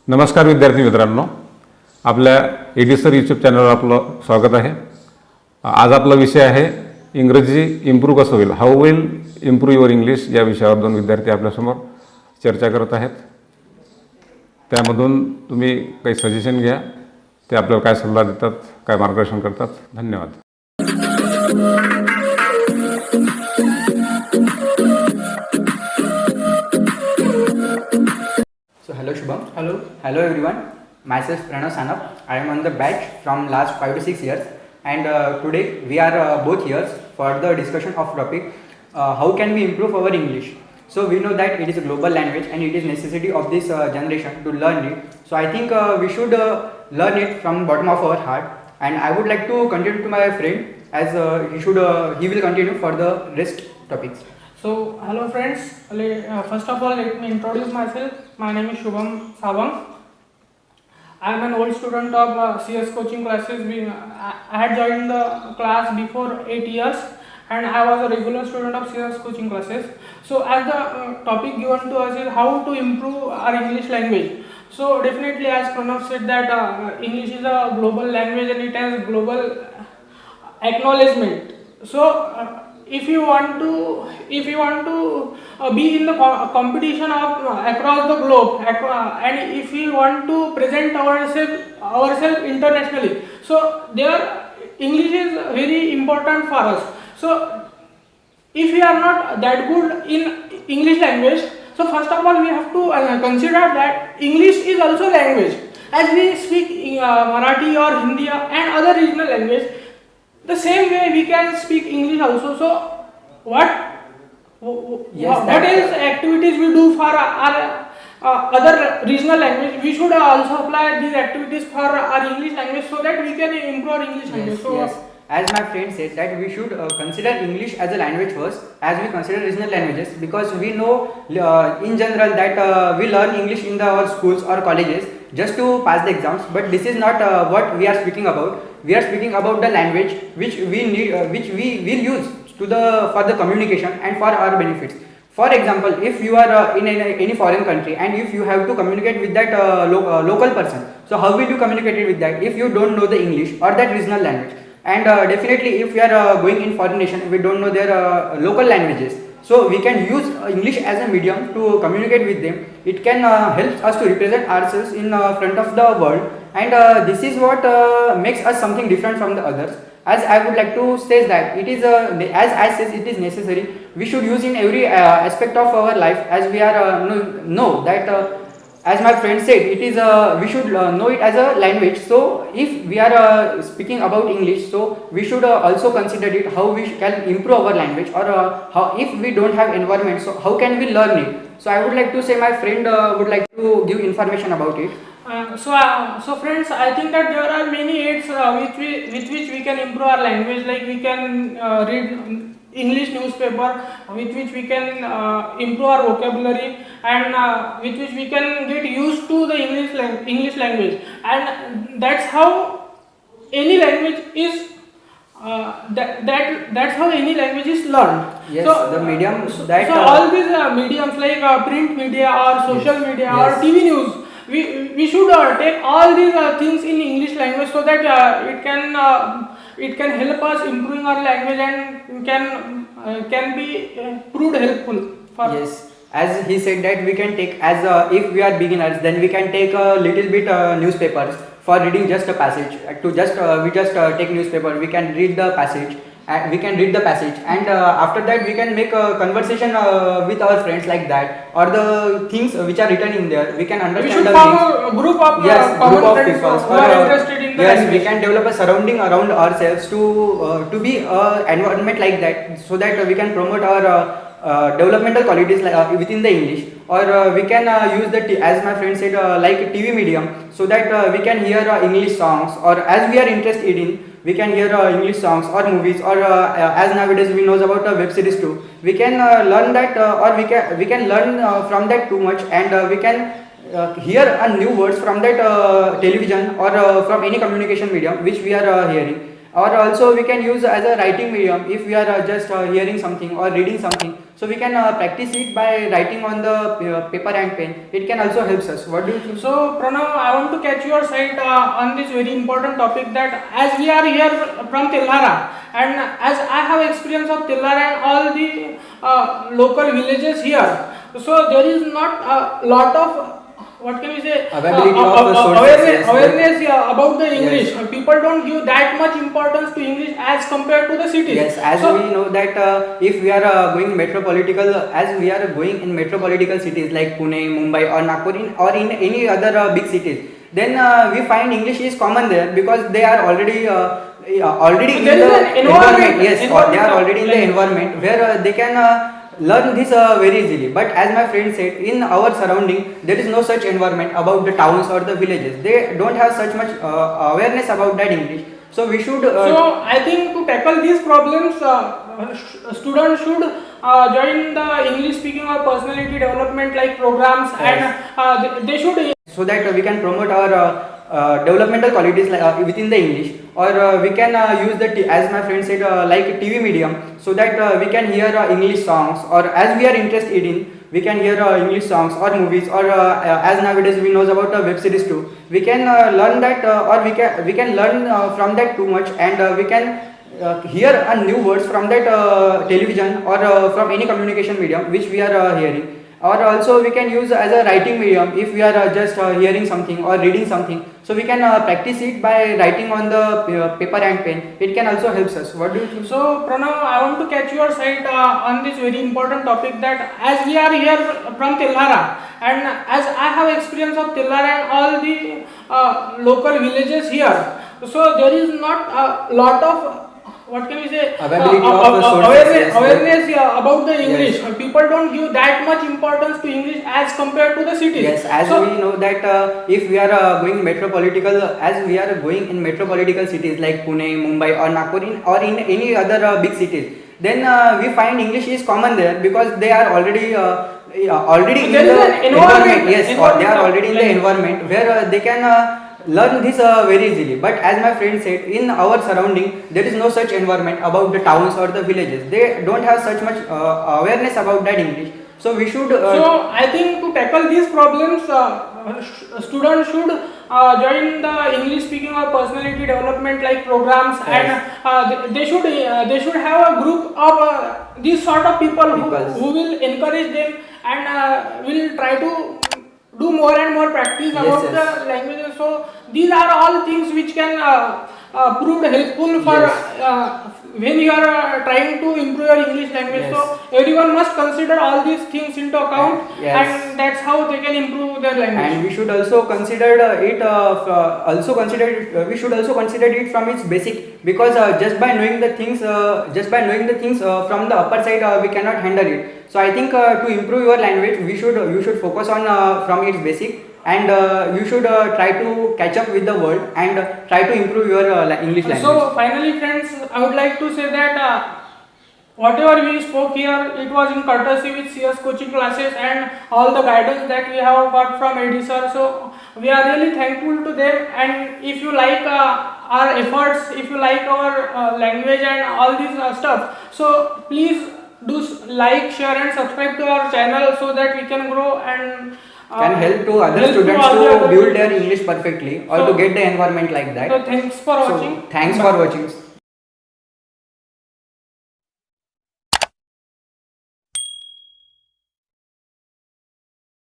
नमस्कार विद्यार्थी मित्रांनो, आपल्या एडी सर यूट्यूब चॅनलवर आपलं स्वागत आहे. आज आपला विषय आहे इंग्रजी इम्प्रूव्ह कसं होईल, how will improve your English. या विषयावर दोन विद्यार्थी आपल्यासमोर चर्चा करत आहेत. त्यामधून तुम्ही काही सजेशन घ्या, ते आपल्याला काय सल्ला देतात, काय मार्गदर्शन करतात. धन्यवाद. So hello Shubham. Hello everyone. Myself Pranav Sanap. I am on the batch from last 5 to 6 years, and today we are both here for the discussion of topic how can we improve our English. So we know that it is a global language and it is necessity of this generation to learn it. So I think we should learn it from bottom of our heart, and I would like to continue to my friend as he will continue for the rest topics. So hello friends, first of all let me introduce myself. My name is Shubham Sabang. I am an old student of CS coaching classes. I had joined the class before 8 years and I was a regular student of CS coaching classes. So as the topic given to us is how to improve our English language. So definitely, as Pranav said, that English is a global language and it has global acknowledgement. So if you want to be in the competition of across the globe, and if we want to present ourselves internationally, so there English is very important for us. So if we are not that good in English language, so first of all we have to consider that English is also language, as we speak Marathi or Hindi and other regional language. The same way we can speak English also. So what is activities we do for our other regional language, we should also apply these activities for our English language so that we can improve our English language. So yes. As my friend said that we should consider English as a language first, as we consider regional languages, because we know in general that we learn English in our schools or colleges just to pass the exams, but this is not what we are speaking about. We are speaking about the language which we need, which we will use for the communication and for our benefits. For example, if you are in any foreign country and if you have to communicate with that local person, so how will you communicate with that if you don't know the English or that regional language? And definitely, if we are going in foreign nation, we don't know their local languages. So we can use English as a medium to communicate with them. It can help us to represent ourselves in front of the world, and this is what makes us something different from the others. As I would like to say that it is as I says it is necessary. We should use in every aspect of our life, as we are know that. As my friend said, it is we should know it as a language. So if we are speaking about English, so we should also consider it how we can improve our language, or how if we don't have environment, so how can we learn it. So I would like to say my friend would like to give information about it. So friends, I think that there are many aids with which we can improve our language. Like we can read English newspaper, with which we can improve our vocabulary, and with which we can get used to the English language, and that's how any language is that's how any language is learned. Yes, so the medium so all these mediums like print media or social media or TV news, we should take all these things in English language, so that it can help us improving our language and can be proved helpful for. Yes, as he said that we can take, as if we are beginners, then we can take a little bit newspapers for reading just a passage. We just take newspaper, we can read the passage. And after that we can make a conversation with our friends like that, or the things which are written in there we can understand. We should form a group of group of people who are interested in the language. We can develop a surrounding around ourselves to be environment like that, so that we can promote our developmental qualities within the English, or we can use as my friend said like TV medium, so that we can hear English songs, or as we are interested in, we can hear English songs or movies, or as nowadays we know about web series too. We can learn that, or we can learn from that too much, and we can hear new words from that television, or from any communication medium which we are hearing. Or also we can use as a writing medium if we are just hearing something or reading something. So we can practice it by writing on the paper and pen. It can also helps us. What do you think? So Pranav, I want to catch your side on this very important topic, that as we are here from Tillara, and as I have experience of Tillara and all the local villages here, so there is not a lot of, what can we say, Availability of the sources, yes, awareness about the Yes. English. People don't give that much importance to English as compared to the cities. Yes, as So, we know that if we are going metropolitical, as we are going in metropolitical cities like Pune, Mumbai, or Nagpur, or in any other big cities, then we find English is common there because they are already already in There is the an environment. Yes, or they are already in the environment where they can learn this very easily. But as my friend said, in our surrounding there is no such environment about the towns or the villages. They don't have such much awareness about that English. So we should so I think to tackle these problems, students should join the English speaking or personality development like programs, Yes. and they should so that we can promote our developmental qualities within the English, or we can use the as my friend said like TV medium, so that we can hear English songs, or as we are interested in, we can hear English songs or movies, or as nowadays we knows about web series too. We can learn that, or we can learn from that too much, and we can hear new words from that television, or from any communication medium which we are hearing. Or also we can use as a writing medium if we are just hearing something or reading something. So we can practice it by writing on the paper and pen. It can also helps us. What do you think? So Pranav, I want to catch your side on this very important topic, that as we are here from Tillara, and as I have experience of Tillara and all the local villages here, so there is not a lot of, what can we say, Availability of the sources, awareness, yes, awareness about the English. Yes. People don't give that much importance to English as compared to the cities. Yes, as So, we know that if we are going metropolitical, as we are going in metropolitical cities like Pune, Mumbai, or Nagpur, or in any other big cities, then we find English is common there because they are already already in There is the an environment. Yes, or they are already in the environment where they can learn this very easily. But as my friend said, in our surrounding there is no such environment about the towns or the villages. They don't have such much awareness about that English. So we should so I think to tackle these problems, students should join the English speaking or personality development like programs, Yes. and they should have a group of these sort of people Peoples. who will encourage them, and will try to do more and more practice Yes, about yes. the languages. So these are all things which can prove helpful for Yes. when you are trying to improve your English language. Yes. So everyone must consider all these things into account, Yes. and that's how they can improve their language. And we should also consider it we should also consider it from its basic, because just by knowing the things from the upper side we cannot handle it. So I think to improve your language you should focus on from its basic, and you should try to catch up with the world, and try to improve your English language. So finally, friends, I would like to say that whatever we spoke here, it was in courtesy with CS coaching classes and all the guidance that we have got from AD sir. So we are really thankful to them. And if you like our efforts, if you like our language and all this stuff, so please do like, share, and subscribe to our channel so that we can grow and can help to other help to students other- to build their English perfectly, or So- to get the environment like that. So thanks for So watching. thanks for watching.